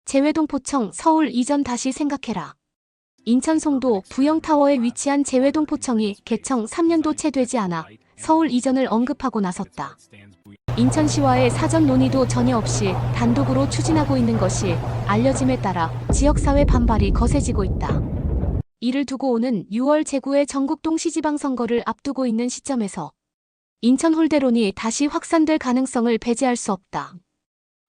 재외동포청 서울 이전 다시 생각해라. 인천 송도 부영타워에 위치한 재외동포청이 개청 3년도 채 되지 않아 서울 이전을 언급하고 나섰다. 인천시와의 사전 논의도 전혀 없이 단독으로 추진하고 있는 것이 알려짐에 따라 지역사회 반발이 거세지고 있다. 이를 두고 오는 6월 제9회 전국동시지방선거를 앞두고 있는 시점에서 인천 홀대론이 다시 확산될 가능성을 배제할 수 없다.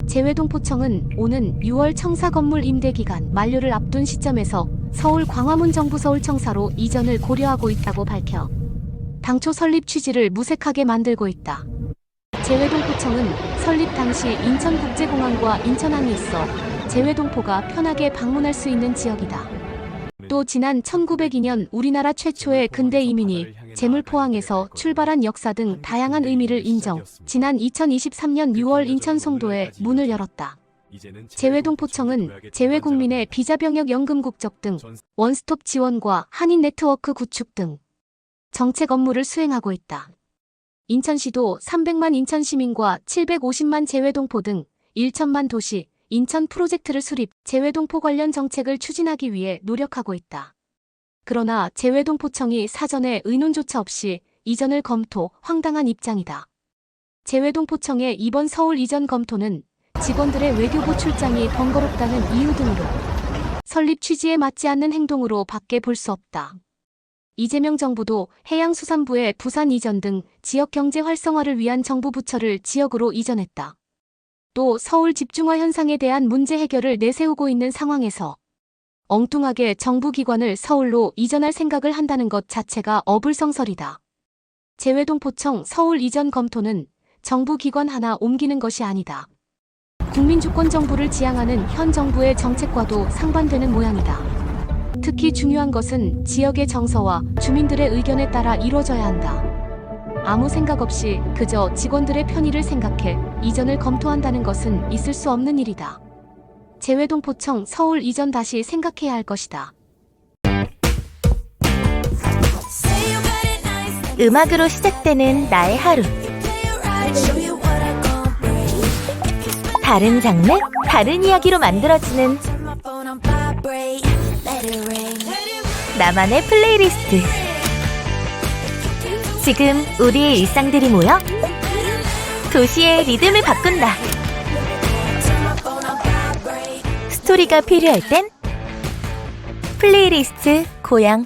재외동포청은 오는 6월 청사 건물 임대 기간 만료를 앞둔 시점에서 서울 광화문 정부 서울청사로 이전을 고려하고 있다고 밝혀 당초 설립 취지를 무색하게 만들고 있다. 재외동포청은 설립 당시 인천국제공항과 인천항이 있어 재외동포가 편하게 방문할 수 있는 지역이다. 또 지난 1902년 우리나라 최초의 근대 이민이 제물포항에서 출발한 역사 등 다양한 의미를 인정, 지난 2023년 6월 인천 송도에 문을 열었다. 재외동포청은 재외국민의 비자병역 연금 국적 등 원스톱 지원과 한인 네트워크 구축 등 정책 업무를 수행하고 있다. 인천시도 300만 인천시민과 750만 재외동포 등 1천만 도시, 인천 프로젝트를 수립, 재외동포 관련 정책을 추진하기 위해 노력하고 있다. 그러나 재외동포청이 사전에 의논조차 없이 이전을 검토, 황당한 입장이다. 재외동포청의 이번 서울 이전 검토는 직원들의 외교부 출장이 번거롭다는 이유 등으로 설립 취지에 맞지 않는 행동으로 밖에 볼 수 없다. 이재명 정부도 해양수산부의 부산 이전 등 지역 경제 활성화를 위한 정부 부처를 지역으로 이전했다. 또 서울 집중화 현상에 대한 문제 해결을 내세우고 있는 상황에서 엉뚱하게 정부 기관을 서울로 이전할 생각을 한다는 것 자체가 어불성설이다. 재외동포청 서울 이전 검토는 정부 기관 하나 옮기는 것이 아니다. 국민주권 정부를 지향하는 현 정부의 정책과도 상반되는 모양이다. 특히 중요한 것은 지역의 정서와 주민들의 의견에 따라 이루어져야 한다. 아무 생각 없이 그저 직원들의 편의를 생각해 이전을 검토한다는 것은 있을 수 없는 일이다. 재외동포청 서울 이전 다시 생각해야 할 것이다. 음악으로 시작되는 나의 하루. 다른 장르, 다른 이야기로 만들어지는 나만의 플레이리스트. 지금 우리의 일상들이 모여 도시의 리듬을 바꾼다. 스토리가 필요할 땐 플레이리스트 고양.